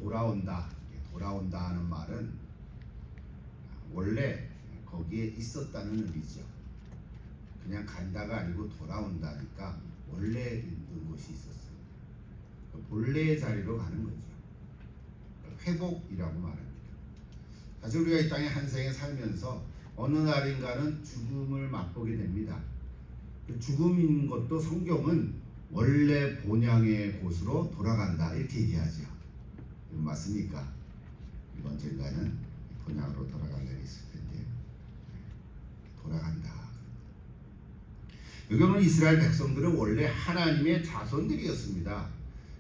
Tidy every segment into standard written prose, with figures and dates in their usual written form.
돌아온다. 돌아온다 하는 말은 원래 거기에 있었다는 의미죠. 그냥 간다가 아니고 돌아온다니까 원래 있던 곳이 있었어요. 본래의 자리로 가는 거죠. 회복이라고 말합니다. 사실 우리가 이 땅에 한 생에 살면서 어느 날인가는 죽음을 맛보게 됩니다. 죽음인 것도 성경은 원래 본향의 곳으로 돌아간다 이렇게 얘기하죠. 맞습니까? 언젠가는 본향으로 돌아갈 날이 있을 텐데 돌아간다. 여기는 이스라엘 백성들은 원래 하나님의 자손들이었습니다.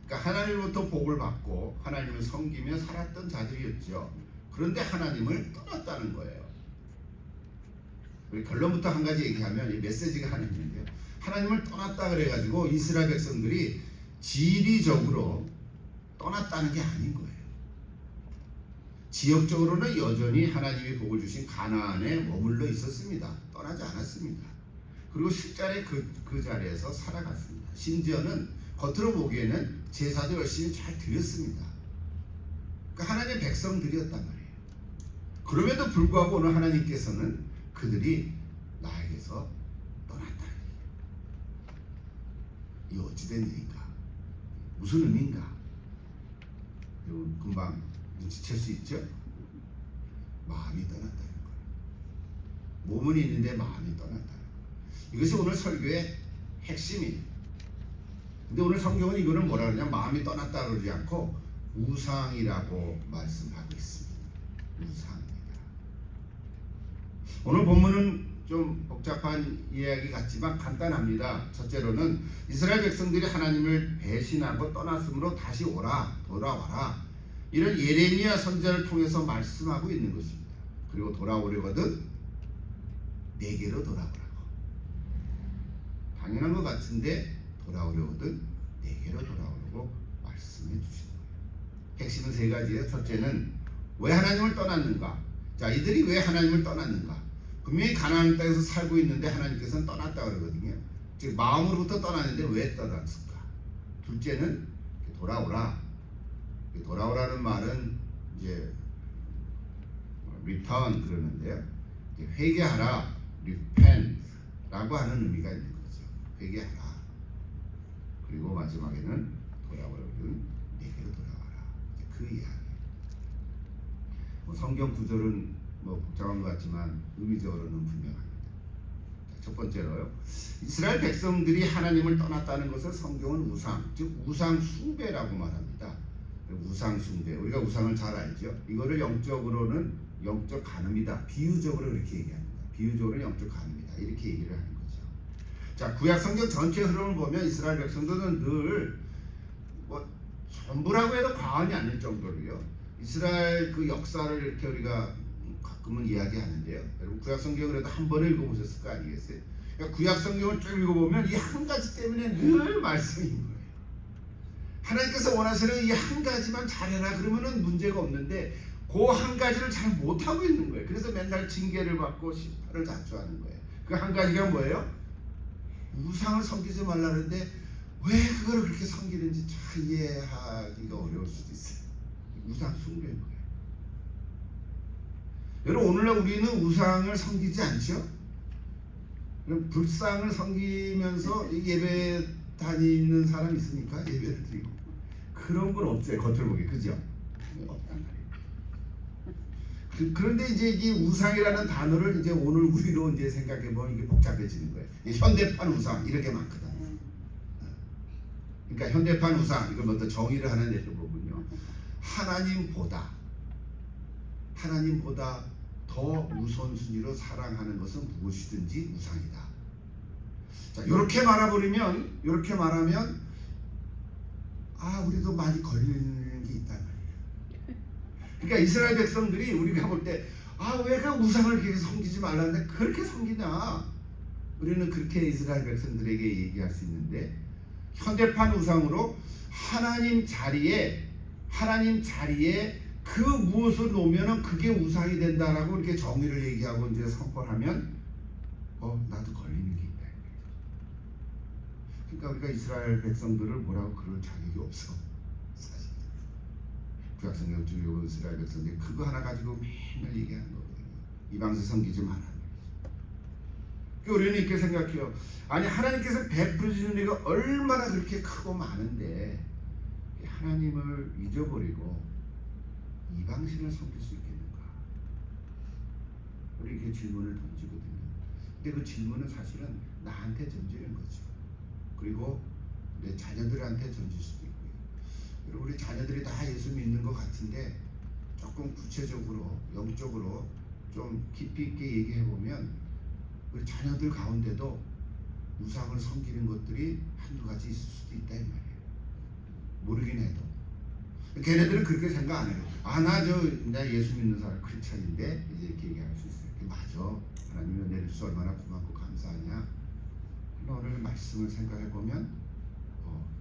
그러니까 하나님으로부터 복을 받고 하나님을 섬기며 살았던 자들이었죠. 그런데 하나님을 떠났다는 거예요. 우리 결론부터 한 가지 얘기하면 이 메시지가 하나 있는데요. 하나님을 떠났다 그래가지고 이스라엘 백성들이 지리적으로 떠났다는 게 아닌 거예요. 지역적으로는 여전히 하나님이 복을 주신 가나안에 머물러 있었습니다. 떠나지 않았습니다. 그리고 실제로 그 자리에서 살아갔습니다. 심지어는 겉으로 보기에는 제사도 열심히 잘 드렸습니다. 그러니까 하나님의 백성들이었단 말이에요. 그럼에도 불구하고 오늘 하나님께서는 그들이 나에게서 떠났다. 이 어찌된 일인가? 무슨 의미인가? 여러분 금방 눈치챌 수 있죠? 마음이 떠났다는 거예요. 몸은 있는데 마음이 떠났다는 거예요. 이것이 오늘 설교의 핵심이에요. 근데 오늘 성경은 이거를 뭐라 그러냐? 마음이 떠났다 그러지 않고 우상이라고 말씀하고 있습니다. 우상입니다. 오늘 본문은 좀 복잡한 이야기 같지만 간단합니다. 첫째로는 이스라엘 백성들이 하나님을 배신하고 떠났으므로 다시 오라, 돌아와라. 이런 예레미야 선지자를 통해서 말씀하고 있는 것입니다. 그리고 돌아오려거든 내게로 돌아오라고. 당연한 것 같은데 돌아오려거든 내게로 돌아오라고 말씀해 주시는 거예요. 핵심은 세 가지예요. 첫째는 왜 하나님을 떠났는가? 자, 이들이 왜 하나님을 떠났는가? 분명히 가나안 땅에서 살고 있는데 하나님께서는 떠났다 그러거든요. 즉 마음으로부터 떠났는데 왜 떠났을까? 둘째는 돌아오라. 돌아오라는 말은 이제 return 그러는데요. 회개하라, repent라고 하는 의미가 있는 거죠. 회개하라. 그리고 마지막에는 돌아오라는 내게로 돌아와라. 그 이야기. 성경 구절은 복잡한 것 같지만 의미적으로는 분명합니다. 첫 번째로요. 이스라엘 백성들이 하나님을 떠났다는 것을 성경은 우상, 즉 우상 숭배라고 말합니다. 우상 숭배. 우리가 우상을 잘 알죠. 이거를 영적으로는 영적 간음이다. 비유적으로 이렇게 얘기합니다. 비유적으로 영적 간음이다. 이렇게 얘기를 하는 거죠. 자, 구약 성경 전체 흐름을 보면 이스라엘 백성들은 늘 전부라고 해도 과언이 아닐 정도로요. 이스라엘 그 역사를 이렇게 우리가 가끔은 이야기하는데요. 여러분 구약 성경을 그래도 한 번에 읽어보셨을 거 아니겠어요? 그러니까 구약 성경을 쭉 읽어보면 이 한 가지 때문에 늘 말씀인 거예요. 하나님께서 원하시는 이 한 가지만 잘해라 그러면은 문제가 없는데 그 한 가지를 잘 못하고 있는 거예요. 그래서 맨날 징계를 받고 심판을 자초하는 거예요. 그 한 가지가 뭐예요? 우상을 섬기지 말라는데 왜 그걸 그렇게 섬기는지 잘 이해하기가 어려울 수도 있어요. 우상 숭배인 거예요. 여러분 오늘날 우리는 우상을 섬기지 않죠? 불상을 섬기면서 예배 다니는 사람 있습니까? 예배를 드리고 그런 건 없어요. 겉으로 보기 그죠? 없단 말이에요. 그런데 이제 이 우상이라는 단어를 이제 오늘 우리로 이제 생각해 보면 이게 복잡해지는 거예요. 현대판 우상 이렇게 많거든. 그러니까 현대판 우상 이걸 먼저 정의를 하나 내려보면요. 하나님보다 더 우선순위로 사랑하는 것은 무엇이든지 우상이다. 자, 이렇게 말해버리면, 이렇게 말하면, 우리도 많이 걸리는 게 있단 말이에요. 그러니까 이스라엘 백성들이 우리가 볼 때, 왜 그 우상을 그렇게 섬기지 말라는데 그렇게 섬기냐? 우리는 그렇게 이스라엘 백성들에게 얘기할 수 있는데, 현대판 우상으로 하나님 자리에 그 무엇을 놓으면은 그게 우상이 된다라고 이렇게 정의를 얘기하고 이제 선포하면 나도 걸리는 게 있다. 그러니까 우리가 이스라엘 백성들을 뭐라고 그럴 자격이 없어. 사실 구약성경 중에 이스라엘 백성들이 그거 하나 가지고 맨날 얘기하는 거거든요. 이방신 섬기지 마라. 우리는 이렇게 생각해요. 아니 하나님께서 베풀어 주시는 은혜가 얼마나 그렇게 크고 많은데 하나님을 잊어버리고 이방신을 섬길 수 있겠는가? 우리 이렇게 질문을 던지거든요. 근데 그 질문은 사실은 나한테 던지는 거죠. 그리고 내 자녀들한테 던질 수도 있고요. 그리고 우리 자녀들이 다 예수 믿는 것 같은데 조금 구체적으로 영적으로 좀 깊이 있게 얘기해 보면 우리 자녀들 가운데도 우상을 섬기는 것들이 한두 가지 있을 수도 있다 이 말이에요. 모르긴 해도 걔네들은 그렇게 생각 안 해요. 나 예수 믿는 사람 크리스찬인데 이제 이렇게 얘기할 수 있어요. 맞아. 하나님이 은혜를 주셔서 얼마나 고맙고 감사하냐. 오늘 말씀을 생각해 보면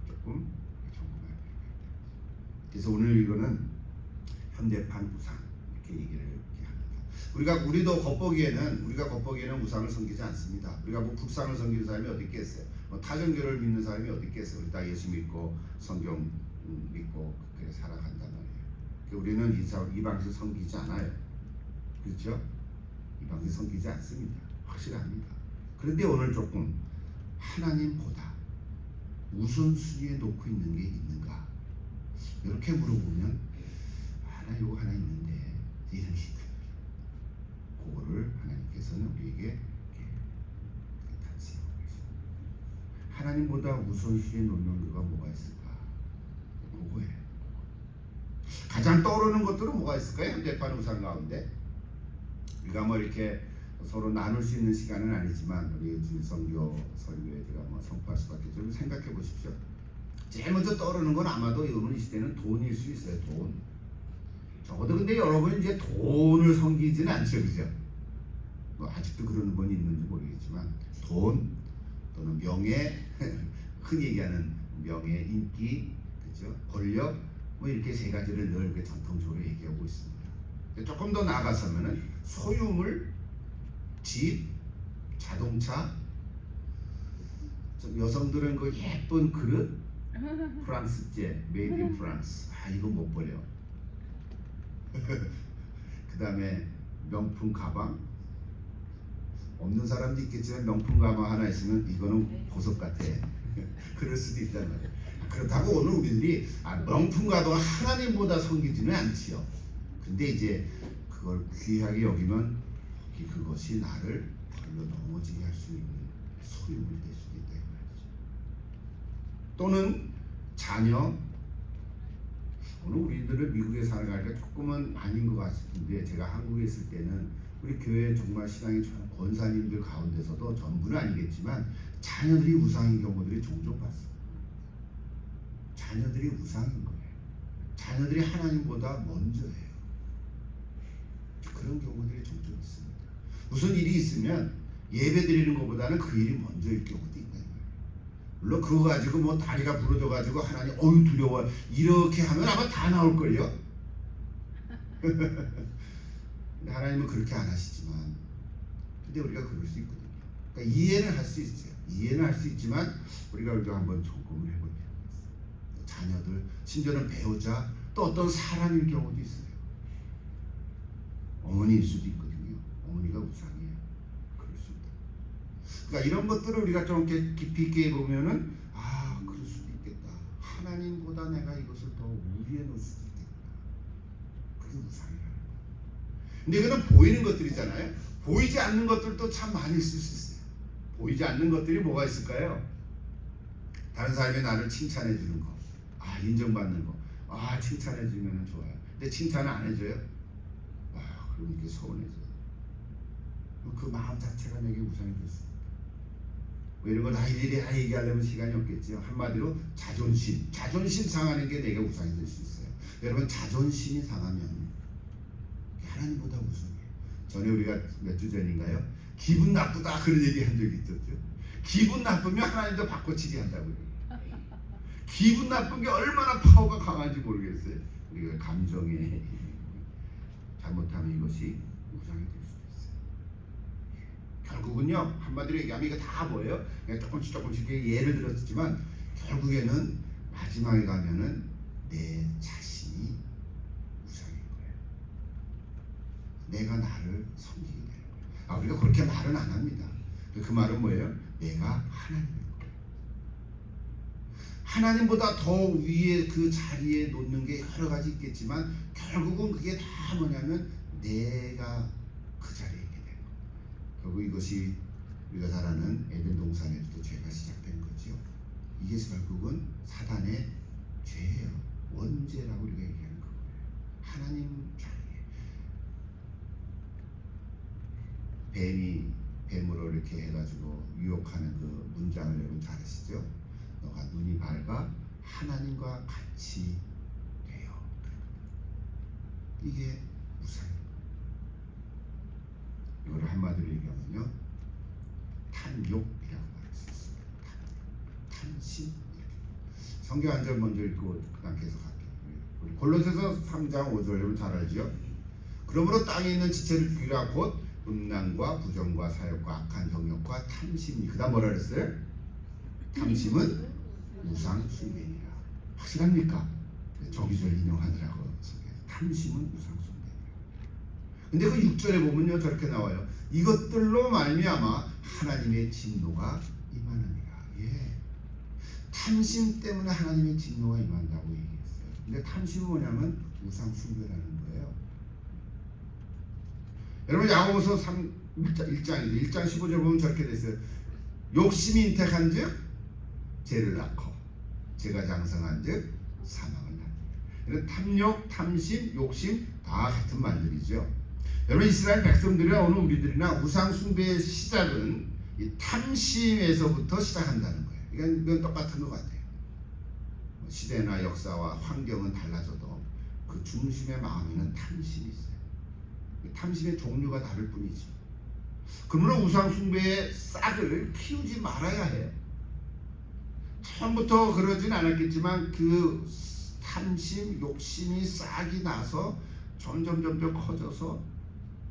조금 점검해야 될 것 같아요. 그래서 오늘 이거는 현대판 우상 이렇게 얘기를 이렇게 합니다. 우리도 겉보기에는 우상을 섬기지 않습니다. 우리가 뭐 북상을 섬기는 사람이 어디 있겠어요? 뭐 타종교를 믿는 사람이 어디 있겠어요? 우리 다 예수 믿고 성경 믿고 그렇게 살아간단 말이에요. 우리는 이방신 섬기지 않아요. 그렇죠? 이방신 섬기지 않습니다. 확실합니다. 그런데 오늘 조금 하나님보다 우선순위에 놓고 있는 게 있는가? 이렇게 물어보면 나 이거 하나 있는데 이런 게 있다. 그거를 하나님께서는 우리에게 단지하고 계십니다. 하나님보다 우선순위에 놓는 거가 뭐가 있을까? 그거예요. 가장 떠오르는 것들은 뭐가 있을까요? 현대판 우상 가운데 우리가 뭐 이렇게 서로 나눌 수 있는 시간은 아니지만 우리 진성교 설교에 제가 선포할 수밖에 좀 생각해 보십시오. 제일 먼저 떠오르는 건 아마도 오늘 이 시대는 돈일 수 있어요. 돈. 적어도 근데 여러분 이제 돈을 섬기지는 않죠, 그죠? 뭐 아직도 그런 분이 있는지 모르겠지만 돈 또는 명예, 흔히 얘기하는 명예, 인기, 그죠? 권력 뭐 이렇게 세 가지를 늘 이렇게 전통적으로 얘기하고 있습니다. 조금 더 나아가서면은 소유물, 집, 자동차, 여성들은 그 예쁜 그릇, 프랑스제, 메이드 인 프랑스. 이거 못 버려. 그 다음에 명품 가방. 없는 사람도 있겠지만 명품 가방 하나 있으면 이거는 보석 같아. 그럴 수도 있단 말이에요. 그렇다고 오늘 우리들이 명품 가방 하나님보다 섬기지는 않지요. 근데 이제 그걸 귀하게 여기면 그것이 나를 벌로 넘어지게 할 수 있는 소유물이 될 수도 있다 이 말이죠. 또는 자녀. 오늘 우리들은 미국에 살아가니까 조금은 아닌 것 같은데 제가 한국에 있을 때는 우리 교회 정말 신앙이 좋은 권사님들 가운데서도 전부는 아니겠지만 자녀들이 우상인 경우들이 종종 봤어요. 자녀들이 우상인 거예요. 자녀들이 하나님보다 먼저예요. 그런 경우들이 종종 있습니다. 무슨 일이 있으면 예배 드리는 것보다는 그 일이 먼저일 경우도 있는 거예요. 물론 그거 가지고 뭐 다리가 부러져 가지고 하나님 두려워 이렇게 하면 아마 다 나올걸요. 근데 하나님은 그렇게 안 하시지만 근데 우리가 그럴 수 있거든요. 그러니까 이해는 할 수 있어요. 이해는 할 수 있지만 우리가 한번 점검을 해볼 필요가 있어요. 자녀들, 심지어는 배우자, 또 어떤 사람일 경우도 있어요. 어머니일 수도 있거든요. 어머니가 우상이에요. 그럴 수 있다. 그러니까 이런 것들을 우리가 좀 깊이 있게 보면은 그럴 수도 있겠다. 하나님보다 내가 이것을 더 우위에 놓을 수도 있겠구나. 그게 우상이라는 거예요. 근데 이거는 보이는 것들이잖아요. 보이지 않는 것들도 참 많이 있을 수 있어요. 보이지 않는 것들이 뭐가 있을까요? 다른 사람이 나를 칭찬해 주는 거, 인정받는 거, 칭찬해 주면 좋아요. 근데 칭찬을 안 해줘요? 그럼 이렇게 서운해져요. 그 마음 자체가 내게 우상이 될 수 있다. 뭐 이런 거 다 일일이 다 얘기하려면 시간이 없겠지요. 한마디로 자존심 상하는 게 내게 우상이 될 수 있어요. 여러분 자존심이 상하면 하나님보다 우상해요. 전에 우리가 몇 주 전인가요? 기분 나쁘다 그런 얘기 한 적이 있었죠. 기분 나쁘면 하나님도 바꿔치기 한다고요. 기분 나쁜 게 얼마나 파워가 강한지 모르겠어요. 우리가 감정에 잘못하면 이것이 우상이 될 수도 있어요. 결국은요 한마디로 얘기하면 이거 다 뭐예요? 그냥 조금씩 예를 들었지만 결국에는 마지막에 가면은 내 자신이 내가 나를 섬기게 되는 거예요. 우리가 그렇게 말은 안 합니다. 그 말은 뭐예요? 내가 하나님인 거예요. 하나님보다 더 위에 그 자리에 놓는 게 여러 가지 있겠지만 결국은 그게 다 뭐냐면 내가 그 자리에 있게 되는 거예요. 결국 이것이 우리가 잘 아는 에덴 동산에서도 죄가 시작된 거죠. 이게 결국은 사단의 죄예요. 원죄라고 우리가 얘기하는 거예요. 하나님 자리에 뱀으로 이렇게 해가지고 유혹하는 그 문장을 여러분 잘 아시죠? 너가 눈이 밝아 하나님과 같이 되어. 이게 우상입니다. 이걸 한마디로 얘기하면요, 탐욕이라고 말할 수 있습니다. 탐심. 성경 한 절 먼저 읽고 그다음 계속 할게요. 우리 골로새서 3장 5절 여러분 잘 알죠? 그러므로 땅에 있는 지체를 죽이라 곧 음란과 부정과 사욕과 악한 정욕과 탐심이. 그다음 뭐라 그랬어요? 탐심은 우상 숭배니라. 확실합니까? 저기절 인용하더라고. 탐심은 우상 숭배니라. 근데 그 6절에 보면요 저렇게 나와요. 이것들로 말미암아 하나님의 진노가 임하느니라. 예. 탐심 때문에 하나님의 진노가 임한다고 얘기했어요. 근데 탐심은 뭐냐면 우상 숭배라는 거예요. 여러분 야고보서 1장이죠. 1장 15절 보면 저렇게 됐어요. 욕심이 인택한즉 죄를 낳고 죄가 장성한즉 사망을 낳느니라. 탐욕, 탐심, 욕심 다 같은 말들이죠. 여러분 이스라엘 백성들이나 오늘 우리들이나 우상 숭배의 시작은 이 탐심에서부터 시작한다는 거예요. 이건 똑같은 것 같아요. 시대나 역사와 환경은 달라져도 그 중심의 마음에는 탐심이 있어요. 탐심의 종류가 다를 뿐이죠. 그러므로 우상 숭배의 싹을 키우지 말아야 해요. 처음부터 그러진 않았겠지만 그 탐심, 욕심이 싹이 나서 점점 커져서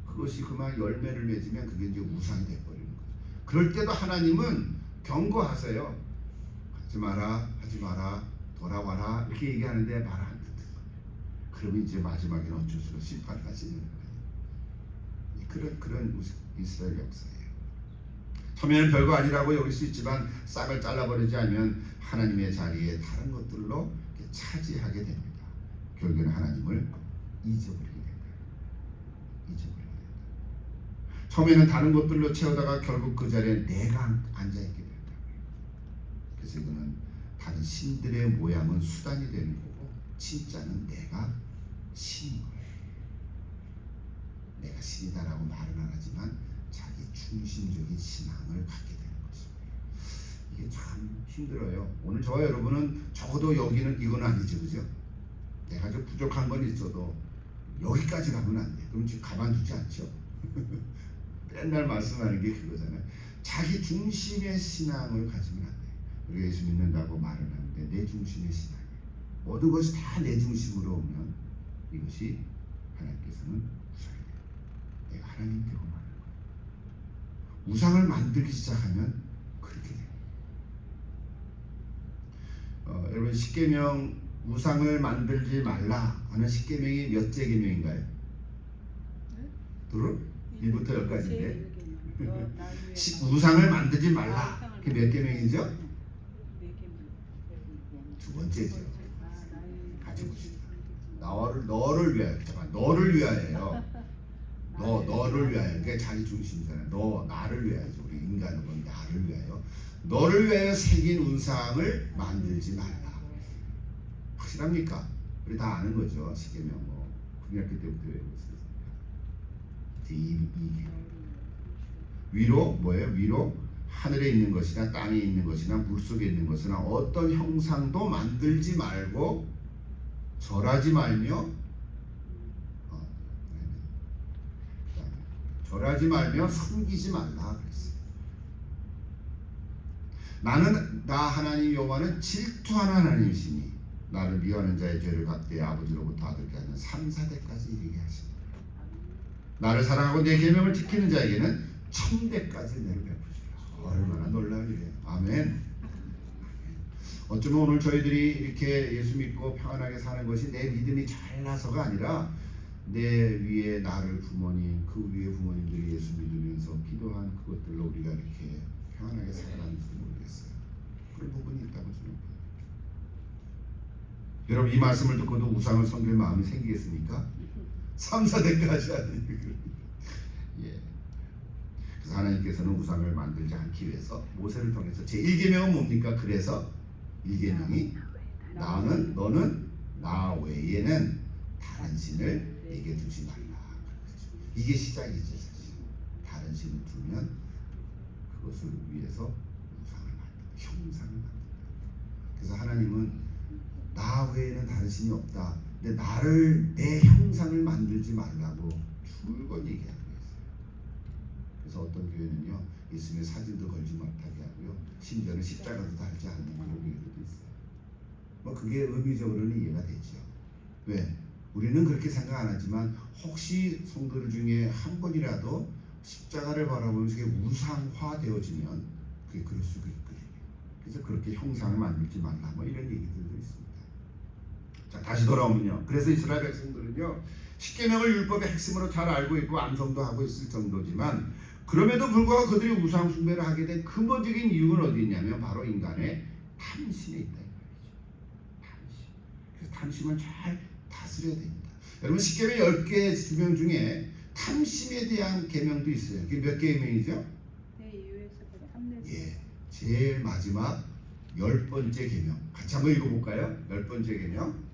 그것이 그만 열매를 맺으면 그게 이제 우상이 돼버리는 거죠. 그럴 때도 하나님은 경고하세요. 하지 마라, 돌아와라 이렇게 얘기하는데 말 안 듣는 거예요. 그러면 이제 마지막에는 어쩔 수 없이 심판까지 있는 거예요. 그런 이스라엘 역사예요. 처음에는 별거 아니라고 여길 수 있지만 싹을 잘라버리지 않으면 하나님의 자리에 다른 것들로 차지하게 됩니다. 결국에는 하나님을 잊어버리게 된다. 처음에는 다른 것들로 채우다가 결국 그 자리에 내가 앉아있게 된다. 그래서 이거는 다른 신들의 모양은 수단이 되는 거고 진짜는 내가 신인 거예요. 내가 신이다라고 말은 안 하지만 자기 중심적인 신앙을 갖게 되는 것입니다. 이게 참 힘들어요. 오늘 저와 여러분은 적어도 여기는 이건 아니죠, 그죠? 내가 좀 부족한 건 있어도 여기까지 가면 안 돼. 그럼 지금 가만두지 않죠. 맨날 말씀하는 게 그거잖아요. 자기 중심의 신앙을 가지면 안 돼. 우리가 예수 믿는다고 말은 하는데 내 중심의 신앙이에요. 모든 것이 다 내 중심으로 오면 이것이 하나님께서는 내가 하나님께 원하는 거예요. 우상을 만들기 시작하면 그렇게 됩니다. 여러분 십계명 우상을 만들지 말라 하는 십계명이 몇째 계명인가요? 둘? 1부터 10까지인데 우상을 만들지 말라. 그게 몇 계명이죠? 두 번째죠. 같이 봅시다. 너를 위하여. 잠깐, 너를 위하여요. 너를 위하여. 그게 자기 중심이잖아요. 나를 위하여죠. 우리 인간은 건 나를 위하여. 너를 위하여 새긴 우상을 만들지 말라. 확실합니까? 우리 다 아는 거죠. 십계명 뭐 국민학교 때부터 외우고 있어요. 위로 뭐예요? 위로 하늘에 있는 것이나 땅에 있는 것이나 물속에 있는 것이나 어떤 형상도 만들지 말고 절하지 말며 섬기지 말라 그랬어요. 나 하나님 여호와는 질투하는 하나님이시니 나를 미워하는 자의 죄를 갚되 아버지로부터 아들께 하는 3, 4대까지 이르게 하십니다. 나를 사랑하고 내 계명을 지키는 자에게는 1000대까지 내를 베푸시라. 얼마나 놀라운 일이에요. 아멘. 어쩌면 오늘 저희들이 이렇게 예수 믿고 평안하게 사는 것이 내 믿음이 잘나서가 아니라 내 위에 나를 부모님, 그 위에 부모님들이 예수 믿으면서 기도한 그것들로 우리가 이렇게 평안하게 살아가는지 모르겠어요. 그런 부분이 있다고 저는 봐요. 여러분 이 말씀을 듣고도 우상을 섬길 마음이 생기겠습니까? 3, 4대까지 하는 예. 그래서 하나님께서는 우상을 만들지 않기 위해서 모세를 통해서 제1계명은 뭡니까? 그래서 1계명이 너는 나 외에는 다른 신을 내게 두지 말라. 이게 시작이죠. 사실 다른 신을 두면 그것을 위해서 우상을 만든다, 형상을 만든다. 그래서 하나님은 나 외에는 다른 신이 없다. 근데 나를 내 형상을 만들지 말라고 줄곧 얘기하고 있어요. 그래서 어떤 교회는요 예수님의 사진도 걸지 못하게 하고요, 심지어는 십자가도 달지 않는 그런 교회들도 있어요. 뭐 그게 의미적으로는 이해가 되죠. 왜? 우리는 그렇게 생각 안 하지만 혹시 성도들 중에 한 번이라도 십자가를 바라보면서 그게 우상화되어지면 그게 그럴 수가 있거든요. 그래서 그렇게 형상을 만들지 말라 뭐 이런 얘기들도 있습니다. 자, 다시 돌아오면요, 그래서 이스라엘 백성들은요 십계명을 율법의 핵심으로 잘 알고 있고 암송도 하고 있을 정도지만 그럼에도 불구하고 그들이 우상 숭배를 하게 된 근본적인 이유는 어디 있냐면 바로 인간의 탐심에 있다. 그래서 탐심을 잘 다스려야 됩니다. 여러분 십계명 10개 주명 중에 탐심에 대한 계명도 있어요. 그게 몇 개의 계명이죠? 예, 제일 마지막 10번째 계명 같이 한번 읽어볼까요? 10번째 계명,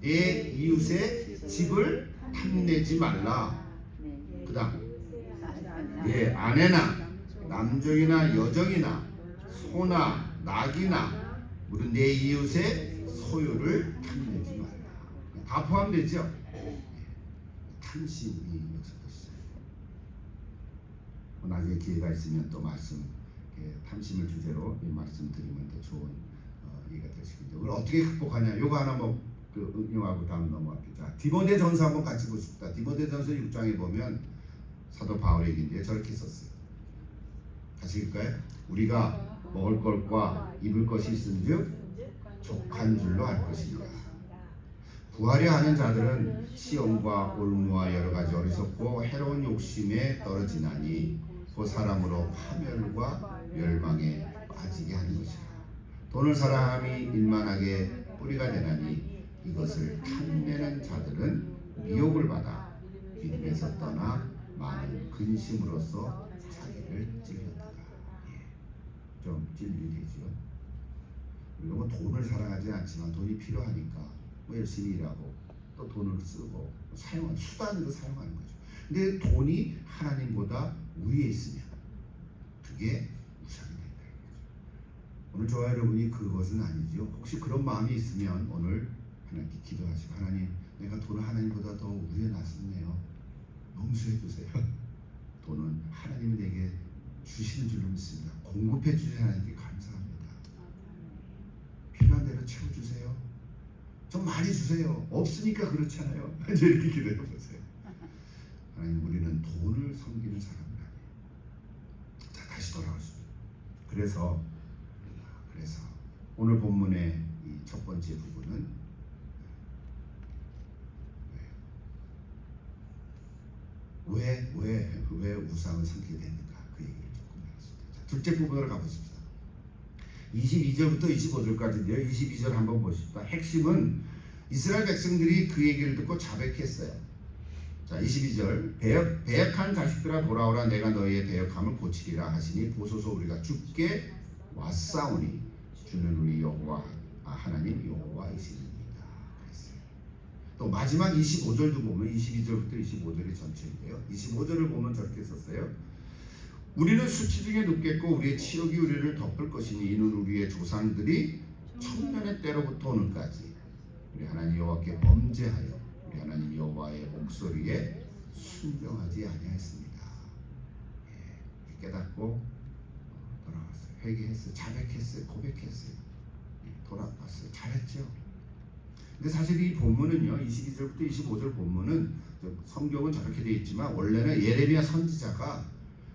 내 이웃의 집을 탐내지 말라. 그 다음 예, 아내나 남종이나 여종이나 소나 낙이나 우리 내 이웃의 소유를 탐내지 말라. 다 포함되죠? 탐심이 여기서부터 시작해요. 나중에 기회가 있으면 또 말씀, 탐심을 주제로 이 말씀 드리면 더 좋은 얘기가 되시겠죠. 그걸 어떻게 극복하냐? 요거 하나 뭐 응용하고 다음 넘어갈게요. 자, 디모데전서 한번 같이 보십시다. 디모데전서 6장에 보면 사도 바울의 얘기인데 저렇게 썼어요. 같이 읽을까요? 우리가 먹을 것과 입을 것이 있은즉 족한 줄로 알 것이니라. 구하려 하는 자들은 시험과 올무와 여러 가지 어리석고 해로운 욕심에 떨어지나니 그 사람으로 파멸과 멸망에 빠지게 하는 것이라. 돈을 사랑함이 일만하게 뿌리가 되나니 이것을 탐내는 자들은 미혹을 받아 믿음에서 떠나 많은 근심으로써 자기를 찔렸다가. 좀 찔리게 되죠. 우리가 뭐 돈을 사랑하지 않지만 돈이 필요하니까 뭐 열심히 일하고 또 돈을 쓰고 사용하는 수단으로 사용하는 거죠. 근데 돈이 하나님보다 위에 있으면 그게 우상이 된다. 오늘 저와 여러분이 그것은 아니죠. 혹시 그런 마음이 있으면 오늘 하나님께 기도하시고, 하나님 내가 돈을 하나님보다 더 위에 놨었네요. 용서해 주세요. 돈은 하나님이 내게 주시는 줄로 믿습니다. 공급해 주신 하나님께 감사합니다. 필요한 대로 채워주세요. 좀 많이 주세요. 없으니까 그렇잖아요. 이제 이렇게 기도해 보세요. 하나님, 우리는 돈을 섬기는 사람은 아니에요. 자, 다시 돌아오십니다. 그래서 오늘 본문의 이 첫 번째 부분은 왜 우상을 섬기게 됐는가, 그 얘기를 조금 하겠습니다. 자, 둘째 부분으로 가보십시다. 22절부터 25절까지인데요. 22절 한번 보십시다. 핵심은 이스라엘 백성들이 그 얘기를 듣고 자백했어요. 자, 22절, 배역한 자식들아 돌아오라. 내가 너희의 배역함을 고치리라 하시니 보소서 우리가 주께 왔사오니 주는 우리 여호와 하나님 여호와이시니이다 그랬어요. 또 마지막 25절도 보면 22절부터 25절이 전체인데요. 25절을 보면 저렇게 썼어요. 우리는 수치 중에 눕겠고 우리의 치욕이 우리를 덮을 것이니 이는 우리의 조상들이 천년의 때로부터 오늘까지 우리 하나님 여호와께 범죄하여 우리 하나님 여호와의 목소리에 순종하지 아니하였습니다. 깨닫고 돌아왔어요. 회개했어요. 자백했어요. 고백했어요. 돌아왔어요. 잘했죠. 근데 사실 이 본문은요, 22절부터 25절 본문은, 성경은 저렇게 되어 있지만 원래는 예레미야 선지자가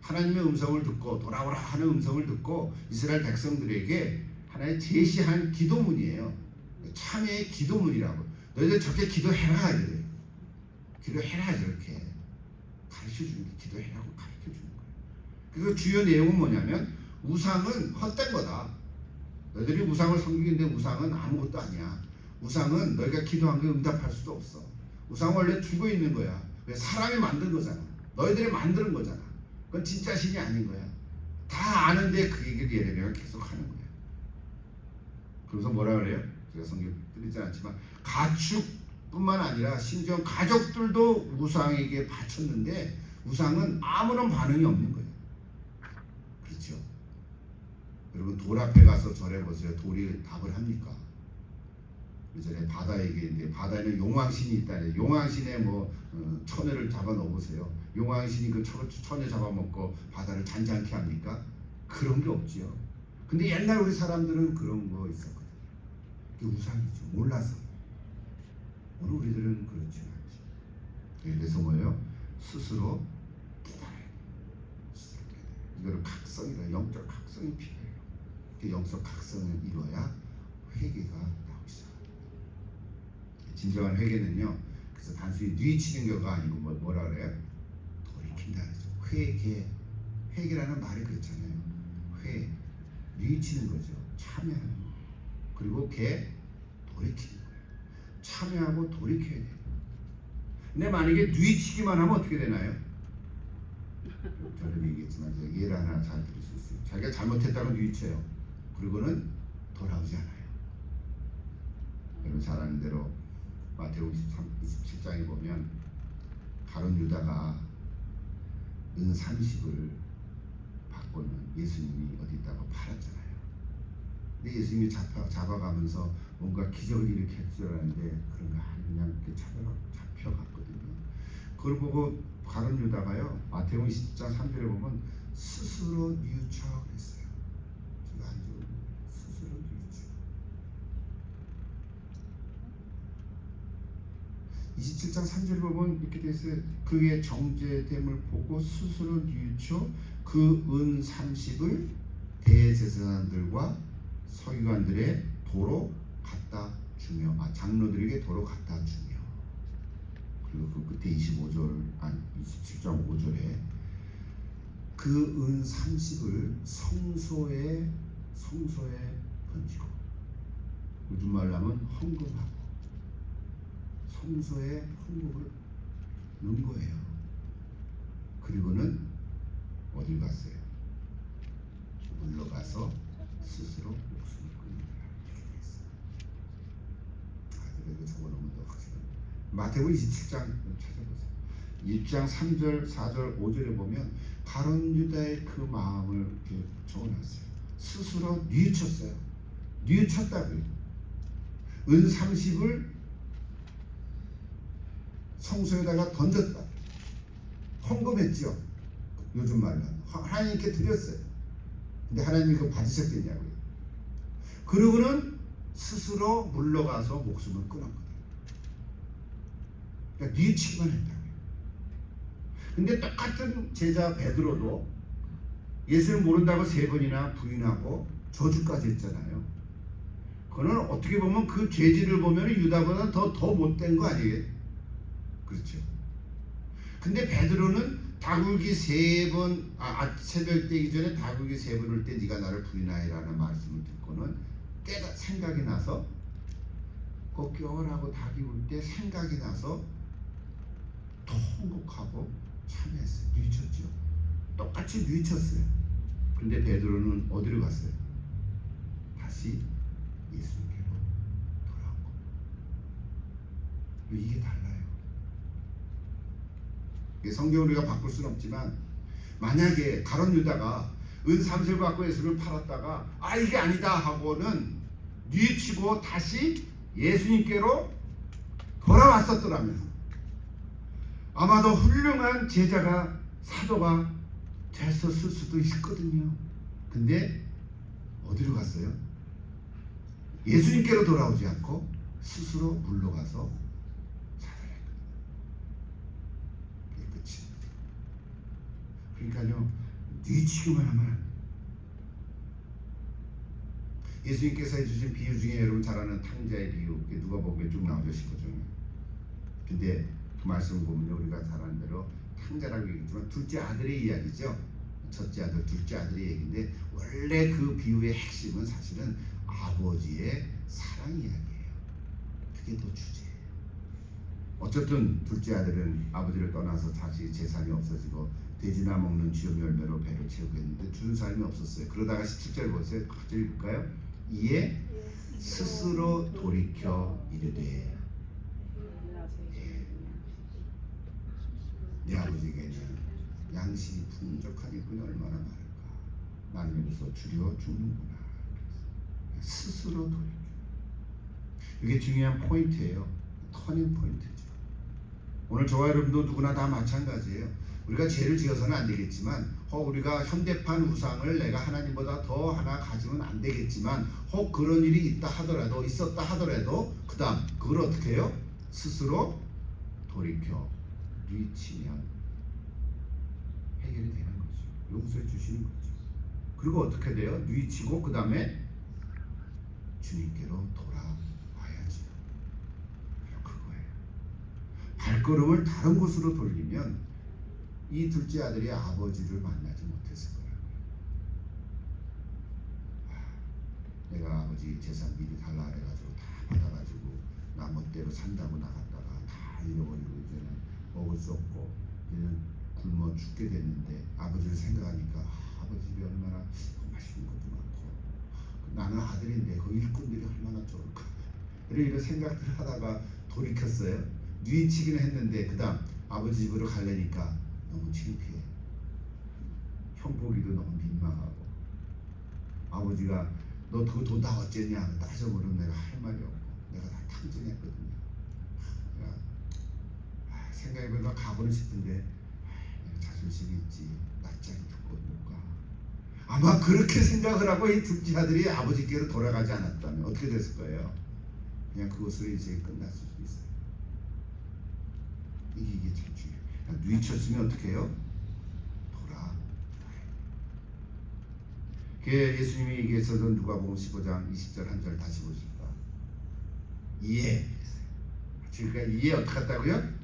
하나님의 음성을 듣고 돌아오라 하는 음성을 듣고 이스라엘 백성들에게 하나의 제시한 기도문이에요. 참회의 기도문이라고. 너희들 저렇게 기도해라 이래요. 기도해라 저렇게 가르쳐주는 게 기도해라고 가르쳐주는 거예요. 그래서 주요 내용은 뭐냐면 우상은 헛된 거다. 너희들이 우상을 섬기는데 우상은 아무것도 아니야. 우상은 너희가 기도한 게 응답할 수도 없어. 우상은 원래 죽어 있는 거야. 왜? 사람이 만든 거잖아. 너희들이 만드는 거잖아. 그건 진짜 신이 아닌 거야. 다 아는데 그 얘기를 예레미야가 계속 하는 거야. 그래서 뭐라 그래요? 제가 성경 뜨리지 않지만 가축뿐만 아니라 심지어 가족들도 우상에게 바쳤는데 우상은 아무런 반응이 없는 거예요. 그렇죠? 여러분 돌 앞에 가서 절해보세요. 돌이 답을 합니까? 예전에 바다 얘기인데 바다에는 용왕신이 있다네. 용왕신에 처녀를 잡아 넣어보세요. 용왕신이 그 처녀 잡아먹고 바다를 잔잔케 합니까? 그런 게 없지요. 근데 옛날 우리 사람들은 그런 거 있었거든. 그게 우상이죠. 몰라서. 오늘 우리들은 그렇지 않지. 그래서 뭐예요? 스스로 깨달아야 돼요. 스스로 깨달아요. 이거를 각성이라 영적 각성이 필요해요. 그 영적 각성을 이루어야 회개가 나오기 시작합니다. 진정한 회개는요. 그래서 단순히 뉘치는 거가 아니고 뭐라 그래요? 돌이킨다 그러죠. 회개라는 말이 그렇잖아요. 뉘치는 거죠. 참여하는 거. 그리고 돌이키는 거예요. 참여하고 돌이켜야 돼요. 근데 만약에 뉘치기만 하면 어떻게 되나요? 저는 얘기했지만 제가 예를 하나 잘 드릴 수 있어요. 자기가 잘못했다고 뉘쳐요. 그리고는 돌아오지 않아요. 여러분 잘 아는 대로 마태복음 27장에 보면 가룟 유다가 은 30을 받고는 예수님이 어디 있다가 팔았잖아요. 근데 예수님이 잡아가면서 뭔가 기적을 일으킬 줄 알았는데 그런 거 그냥 이렇게 잡혀갔거든요. 그걸 보고 가룟 유다가요 마태복음 10장 3절에 보면 스스로 뉘우쳐 그랬어요. 제가 안 좋은 스스로 뉘우쳐. 27장 3절에 보면 이렇게 돼 있어요. 그의 정죄됨을 보고 스스로 뉘우쳐 그 은 30을 대제사장들과 서기관들의 도로 갖다 주며 장로들에게 도로 갖다 주며 그리고 그 끝에 27장 5절에 그 은 30을 성소에 던지고 요즘 말로 하면 헌금하고 성소에 헌금을 넣은 거예요. 그리고는 어딜 갔어요? 물러가서 스스로 목숨을 끊는다. 이렇게 돼 있어요. 그래도 적어놓으면 더 확실합니다. 마태복음 27장 찾아보세요. 1장 3절, 4절, 5절에 보면 가룟 유다의 그 마음을 이렇게 적어놨어요. 스스로 뉘우쳤어요. 뉘우쳤다고요. 은 30을 성소에다가 던졌다. 헌금했죠. 요즘 말로 하나님께 드렸어요. 근데 하나님이 그거 받으셨겠냐고요. 그러고는 스스로 물러가서 목숨을 끊었거든요. 그러니까 뉘우치기만 했다고요. 근데 똑같은 제자 베드로도 예수를 모른다고 3번이나 부인하고 저주까지 했잖아요. 그거는 어떻게 보면 그 죄질을 보면 유다보다 더 못된 거 아니에요? 그렇죠. 근데 베드로는 다굴기 3번 새벽 되기 전에 다굴기 3번 올 때 네가 나를 부인하리라는 말씀을 듣고는 생각이 나서 꺾여라고 닭이 울 때 생각이 나서 통곡하고 참여했어요. 뉘쳤죠. 똑같이 뉘쳤어요. 근데 베드로는 어디로 갔어요? 다시 예수님께로 돌아온 겁니다. 이게 달라요. 성경을 우리가 바꿀 수는 없지만 만약에 가룟 유다가 은 30을 받고 예수를 팔았다가 이게 아니다 하고는 뉘치고 다시 예수님께로 돌아왔었더라면 아마도 훌륭한 제자가 사도가 됐었을 수도 있거든요. 근데 어디로 갔어요? 예수님께로 돌아오지 않고 스스로 물러가서 사살했거든요. 그게 끝입니다. 그러니까요, 뉘치기만 하면 안 돼요. 예수님께서 해주신 비유 중에 여러분 잘 아는 탕자의 비유, 누가복음에 쭉 나오죠, 15장에. 근데 그 말씀을 보면 우리가 잘 아는 대로 탕자라고 얘기했지만 둘째 아들의 이야기죠. 첫째 아들, 둘째 아들의 얘기인데 원래 그 비유의 핵심은 사실은 아버지의 사랑 이야기예요. 그게 더 주제예요. 어쨌든 둘째 아들은 아버지를 떠나서 다시 재산이 없어지고 돼지나 먹는 쥐의 열매로 배를 채우고 했는데 주는 사람이 없었어요. 그러다가 17절 보세요. 같이 읽을까요? 이에 스스로 돌이켜 이르되 내 아버지에게는 양식이 풍족하니 그는 얼마나 많을까. 나는 여기서 줄여 죽는구나. 스스로 돌이켜. 이게 중요한 포인트예요. 터닝 포인트죠. 오늘 저와 여러분도 누구나 다 마찬가지예요. 우리가 죄를 지어서는 안 되겠지만 혹 우리가 현대판 우상을 내가 하나님보다 더 하나 가지면 안 되겠지만 혹 그런 일이 있다 하더라도 있었다 하더라도 그 다음 그걸 어떻게 해요? 스스로 돌이켜 뉘치면 해결이 되는 거죠. 용서해 주시는 거죠. 그리고 어떻게 돼요? 뉘치고 그 다음에 주님께로 돌아와야죠. 그거예요. 발걸음을 다른 곳으로 돌리면 이 둘째 아들이 아버지를 만나지 못했을 거예요. 내가 아버지 재산 미리 달라 해가지고 다 받아가지고 나 멋대로 산다고 나갔다가 다 잃어버리고 이제는 먹을 수 없고 이제는 굶어 죽게 됐는데 아버지를 생각하니까 아버지 집에 얼마나 맛있는 것도 많고 나는 아들인데 그 일꾼들이 얼마나 좋을까 이런 생각들을 하다가 돌이켰어요. 뉘치기는 했는데 그 다음 아버지 집으로 가려니까 너무 창피해. 형 보기도 너무 민망하고 아버지가 너 그 돈 다 어쨌냐 따져보면 내가 할 말이 없고 내가 다 탕진했거든요. 생각해보니까 가고는 싶은데 내가 자존심이 있지 낯짝이 두고 못 가. 아마 그렇게 생각을 하고 이 둘째 아들이 아버지께로 돌아가지 않았다면 어떻게 됐을 거예요? 그냥 그것으로 인생이 끝났을 수도 있어요. 이게 참 중요해요. 뉘쳤으면 어떻게 해요? 예수님이 얘기했었던 누가복음 15장 20절 한 절 다시 보십시다. 이에 그러니까 이에 어떻게 했다고요?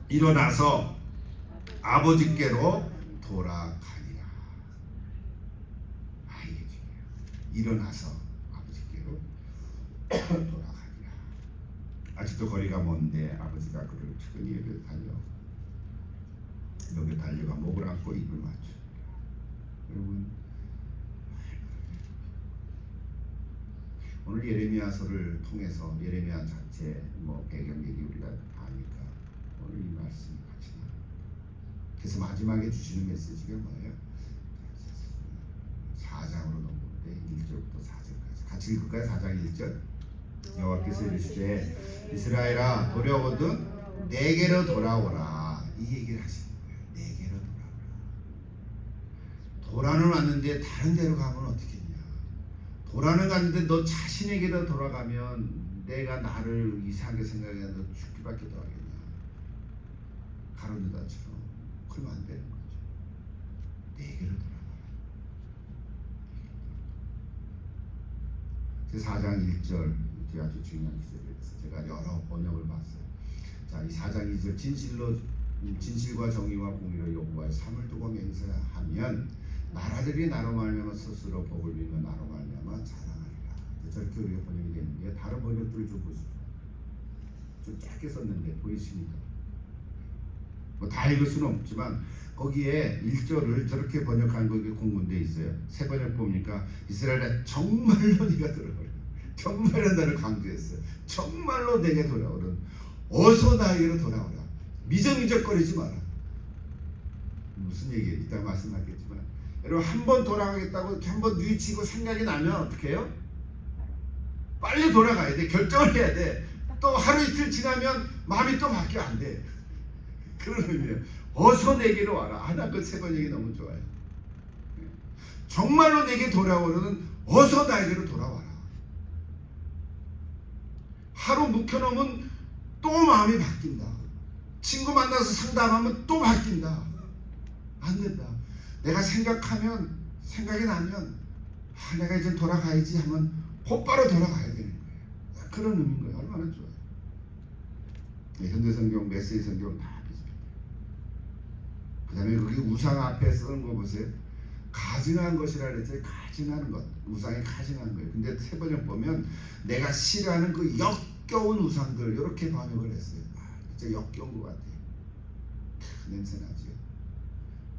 일어나서 아버지께로 돌아가니라. 이게 중요해요. 일어나서 아버지께로 돌아가니라. 아직도 거리가 먼데 아버지가 그를 측은히 여기 달려가 목을 안고 입을 맞춰. 여러분 오늘 예레미야서를 통해서 예레미야 자체 배경 얘기 우리가 아니까 오늘 이 말씀이 같이 나옵니다. 그래서 마지막에 주시는 메시지가 뭐예요? 4장으로 넘어오는데 1절부터 4절까지 같이 읽을까요? 4장 1절 여호와께서 이르시되 이스라엘아 도려거든 내게로 돌아오라. 이 얘기를 하시는 거예요. 내게로 돌아오라. 돌아는 왔는데 다른 데로 가면 어떻겠냐. 돌아는 갔는데 너 자신에게로 돌아가면 내가 나를 이상하게 생각해 너 죽기밖에 더 하겠냐. 가룟유다처럼. 그러면 안 되는 거죠. 내게로 돌아가라. 4장 1절 아주 중요한 기절이라서 제가 여러 번역을 봤어요. 자, 이 4장 2절 진실과 정의와 공의로 여호와의 삶을 두고 맹세하면 나라들이 나로 말미암아 스스로 복을 빌며 나로 말미암아 자랑하리라. 저렇게 우리가 번역이 되는데 다른 번역들을 좀 보십시오. 좀 짧게 썼는데 보이십니까? 다 읽을 수는 없지만 거기에 1절을 저렇게 번역한 거 공문돼 있어요. 새 번역 보니까 이스라엘아 정말로 네가 돌아오라. 정말로 나를 강조했어요. 정말로 내게 돌아오라. 어서 나에게로 돌아오라. 미적미적거리지 마라. 무슨 얘기예요? 이따 말씀하겠지만 여러분 한 번 돌아가겠다고 이렇게 한 번 뉘치고 생각이 나면 어떻게 해요? 빨리 돌아가야 돼. 결정을 해야 돼. 또 하루 이틀 지나면 마음이 또 바뀌어 안 돼. 그런 의미예요. 어서 내게로 와라. 나 그 세 번역이 너무 좋아요. 정말로 내게 돌아오려는 어서 나에게로 돌아와라. 하루 묵혀놓으면 또 마음이 바뀐다. 친구 만나서 상담하면 또 바뀐다. 안 된다. 내가 생각이 나면 내가 이제 돌아가야지 하면 곧바로 돌아가야 되는 거예요. 그런 의미인 거예요. 얼마나 좋아요. 현대 성경, 메시지 성경 다 비슷해요. 그 다음에 거기 우상 앞에 쓰는 거 보세요. 가증한 것이라 그랬죠. 가증하는 것. 우상이 가증한 거예요. 근데 세 번역 보면 내가 싫어하는 그 역겨운 우상들 이렇게 번역을 했어요. 진짜 역겨운 것 같아요. 냄새 나죠.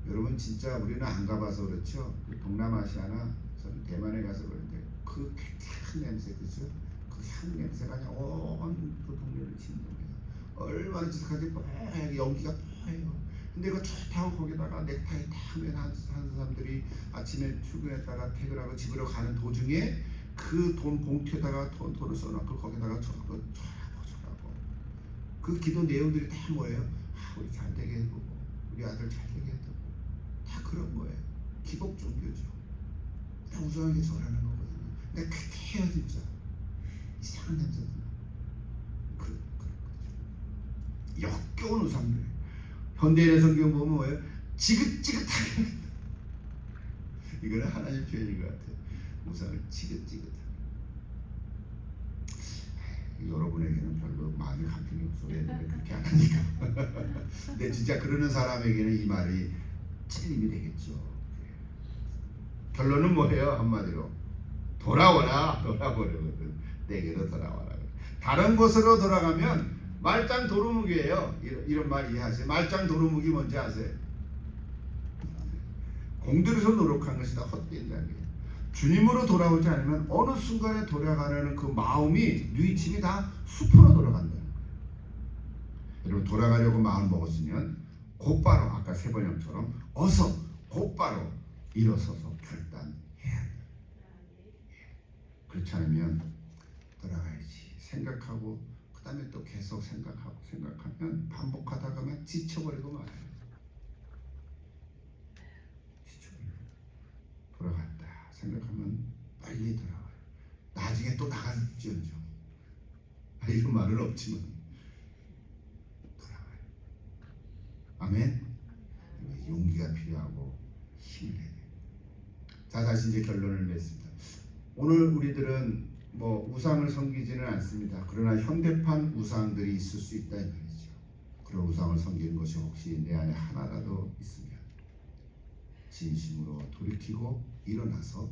여러분 진짜 우리는 안 가봐서 그렇죠. 동남아시아나 저는 대만에 가서 그런데 그 쾌쾌한 냄새, 그죠? 그 향 냄새가 그냥 온 그 동네를 짓는거예요. 얼마나 지독하지. 뽀얗게 연기가 뽀해요. 근데 이거 좋다고 거기다가 넥타이 딱 맨 하는 사람들이 아침에 출근했다가 퇴근하고 집으로 가는 도중에 그 돈 봉투에다가 돈을 써놓고 거기다가 저라고 그 기도 내용들이 다 뭐예요? 우리 잘 되게 해보고 우리 아들 잘 되게 해보고 다 그런 거예요. 기복 종교죠. 그냥 우상하게 절하는 거거든요. 근데 쾌쾌해요 진짜. 이상한 냄새도 그런 거죠. 역겨운 우상들. 현대인의 성경 보면 뭐예요? 지긋지긋하게. 이거는 하나님 표현인 것 같아요. 우상을 지긋지긋하게. 여러분에게는 별로 마음이 감동이 없어. 왜냐면 그렇게 안 하니까. 근데 진짜 그러는 사람에게는 이 말이 찔림이 되겠죠. 결론은 뭐예요? 한마디로 돌아오라. 돌아오려거든. 내게로 돌아와라. 다른 곳으로 돌아가면 말짱 도루묵이에요. 이런 말 이해하세요? 말짱 도루묵이 뭔지 아세요? 공들여서 노력한 것이 다 헛된다는 게. 주님으로 돌아오지 않으면 어느 순간에 돌아가려는 그 마음이 뉘침이 다 숲으로 돌아간다는 거예요. 여러분 돌아가려고 마음 먹었으면 곧바로 아까 세 번역처럼 어서 곧바로 일어서서 결단해야 돼요. 그렇지 않으면 돌아가야지 생각하고 그 다음에 또 계속 생각하면 반복하다가 막 지쳐버리고 말아요. 돌아갔다 생각하면 빨리 돌아와요. 나중에 또 나갈지언정. 이런 말은 없지만 돌아와요. 아멘. 용기가 필요하고 힘을 내야 돼요. 자, 다시 이제 결론을 냈습니다. 오늘 우리들은 뭐 우상을 섬기지는 않습니다. 그러나 현대판 우상들이 있을 수 있다 이 말이죠. 그런 우상을 섬기는 것이 혹시 내 안에 하나라도 있으면 진심으로 돌이키고 일어나서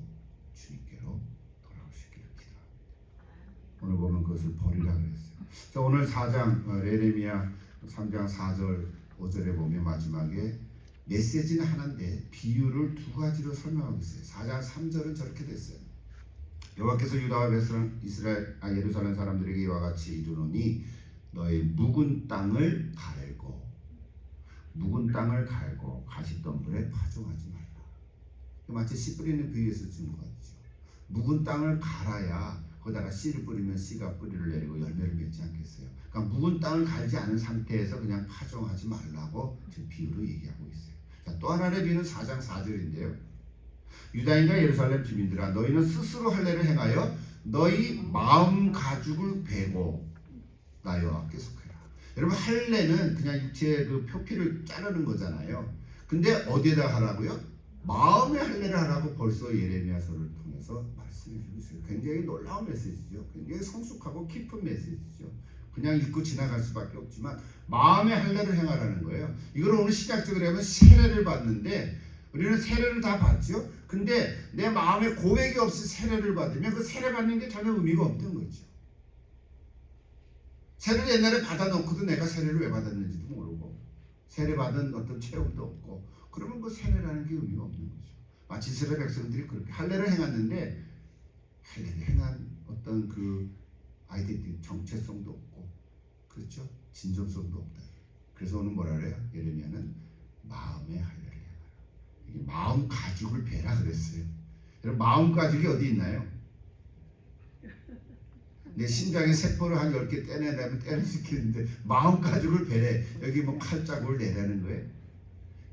주님께로 돌아오시기를 기도합니다. 오늘 보면 그것을 버리라 그랬어요. 자, 오늘 4장 예레미야 3장 4절 5절에 보면 마지막에 메시지는 하나인데 비유를 두 가지로 설명하고 있어요. 4장 3절은 저렇게 됐어요. 여호와께서 유다와 예루살렘 사람들에게 이와 같이 이르노니 너희 묵은 땅을 갈고 가시덤불에 파종하지 말라. 마치 씨 뿌리는 비유에서 준 것 같죠. 묵은 땅을 갈아야 거기다가 씨를 뿌리면 씨가 뿌리를 내리고 열매를 맺지 않겠어요. 그러니까 묵은 땅을 갈지 않은 상태에서 그냥 파종하지 말라고 지금 비유로 얘기하고 있어요. 자, 또 하나의 비유는 4장 4절인데요. 유다인과 예루살렘 주민들아 너희는 스스로 할례를 행하여 너희 마음 가죽을 베고 나 여호와께 속해라. 여러분 할례는 그냥 육체의 그 표피를 자르는 거잖아요. 근데 어디에다 하라고요? 마음의 할례를 하라고 벌써 예레미야서를 통해서 말씀해 주고 있어요. 굉장히 놀라운 메시지죠. 굉장히 성숙하고 깊은 메시지죠. 그냥 읽고 지나갈 수밖에 없지만 마음의 할례를 행하라는 거예요. 이걸 오늘 시작적으로 하면 세례를 받는데 우리는 세례를 다 받죠. 근데 내 마음에 고백이 없이 세례를 받으면 그 세례 받는 게 전혀 의미가 없는 거죠. 세례를 옛날에 받아놓고도 내가 세례를 왜 받았는지도 모르고 세례 받은 어떤 체험도 없고 그러면 그 세례라는 게 의미가 없는 거죠. 마치 이스라엘 백성들이 그렇게 할례를 행했는데 할례를 행한 어떤 그 아이덴티티 정체성도 없고 그렇죠? 진정성도 없다. 그래서 오늘 뭐라 그래요? 예레미야는 마음의 할례를 해라. 이게 마음 가죽을 베라 그랬어요. 여러분 마음 가죽이 어디 있나요? 내 심장에 세포를 한 10개 떼내려면 떼낼 수 있겠는데 마음 가죽을 베래. 여기 뭐 칼자국을 내라는 거예요.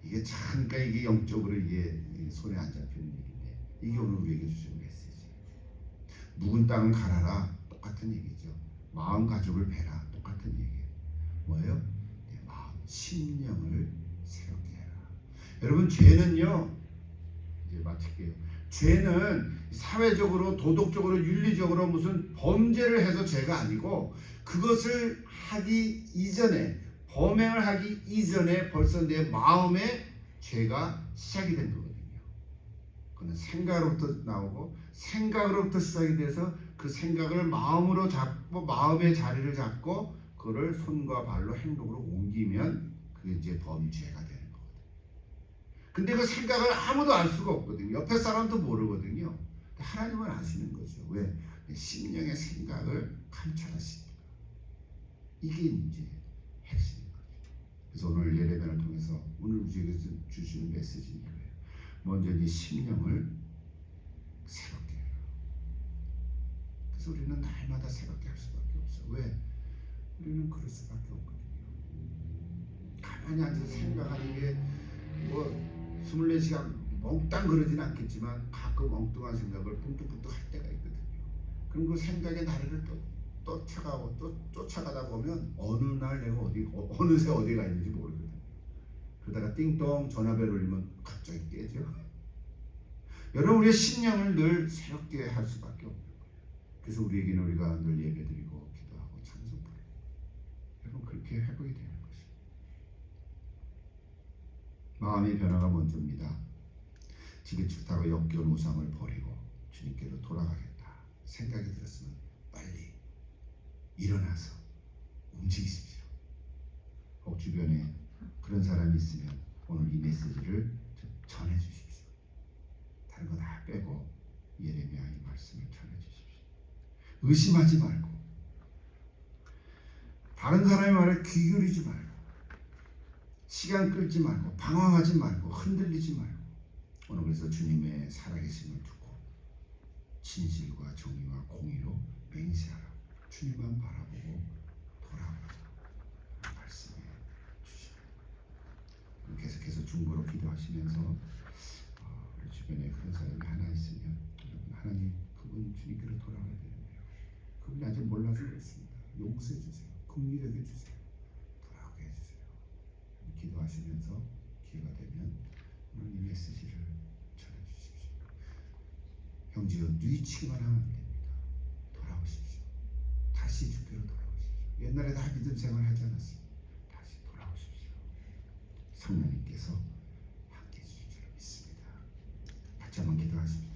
이게 참 그러니까 이게 영적으로 이게 손에 안 잡히는 일인데 이게 오늘 우리에게 주신 메시지. 묵은 땅을 갈아라 똑같은 얘기죠. 마음 가죽을 베라 똑같은 얘기예요. 뭐예요? 내 마음 심령을 새롭게 해라. 여러분 죄는요 이제 마칠게요. 죄는 사회적으로 도덕적으로 윤리적으로 무슨 범죄를 해서 죄가 아니고 그것을 하기 이전에, 범행을 하기 이전에 벌써 내 마음에 죄가 시작이 된 거거든요. 그는 생각으로부터 나오고 생각으로부터 시작이 돼서 그 생각을 마음으로 잡고 마음의 자리를 잡고 그를 손과 발로 행동으로 옮기면 그게 이제 범죄가 되는 거거든요. 근데 그 생각을 아무도 알 수가 없거든요. 옆에 사람도 모르거든요. 하나님은 아시는 거죠. 왜? 심령의 생각을 감찰하시니까. 이게 이제 핵심인 거죠. 그래서 오늘 예레미야를 통해서 오늘 우리에게 주시는 메시지는 이거예요. 먼저 네 심령을 새롭게 해라. 그래서 우리는 날마다 새롭게 할 수밖에 없어요. 왜? 우리는 그럴 수밖에 없거든요. 가만히 앉아서 생각하는 게 뭐 24시간 몽땅 그러진 않겠지만 가끔 엉뚱한 생각을 뚱뚱뚱뚱 할 때가 있거든요. 그럼 그 생각의 나래를 또 쫓아가다 보면 어느 날 내가 어느새 어디가 있는지 모르거든요. 그러다가 띵동 전화벨 울리면 갑자기 깨죠. 여러분, 우리의 심령을 늘 새롭게 할 수밖에 없는 거예요. 그래서 우리에게는 우리가 늘 예배드리고 기도하고 찬송 부르고 여러분 그렇게 회복이 되는 것입니다. 마음의 변화가 먼저입니다. 지긋지긋하고 역겨운 우상을 버리고 주님께로 돌아가겠다 생각이 들었으면 빨리 일어나서 움직이십시오. 혹 주변에 그런 사람이 있으면 오늘 이 메시지를 전해 주십시오. 다른 거 다 빼고 예레미야 이 말씀을 전해 주십시오. 의심하지 말고 다른 사람의 말에 귀 기울이지 말고 시간 끌지 말고 방황하지 말고 흔들리지 말고 오늘 그래서 주님의 살아계심을 두고 진실과 정의와 공의로 맹세하라. 주님만 바라보고 돌아오라. 말씀해 주십니다. 계속해서 중보로 기도하시면서 우리 주변에 그런 사람이 하나 있으면 여러분 하나님 그분 주님께로 돌아와야 되는데요. 그분이 아직 몰라서 그렇습니다. 용서해 주세요. 긍휼하게 주세요. 돌아오게 해주세요. 기도하시면서 기회가 되면 오늘 이 메시지를 전해주십시오. 형제여 뉘치기만 하면 안 됩니다. 돌아오십시오. 다시 주께로 돌아오십시오. 옛날에 다 믿음 생활 하지 않았습니다. 다시 돌아오십시오. 성령님께서 함께 해주실 줄 믿습니다. 같이 한번 기도하십시오.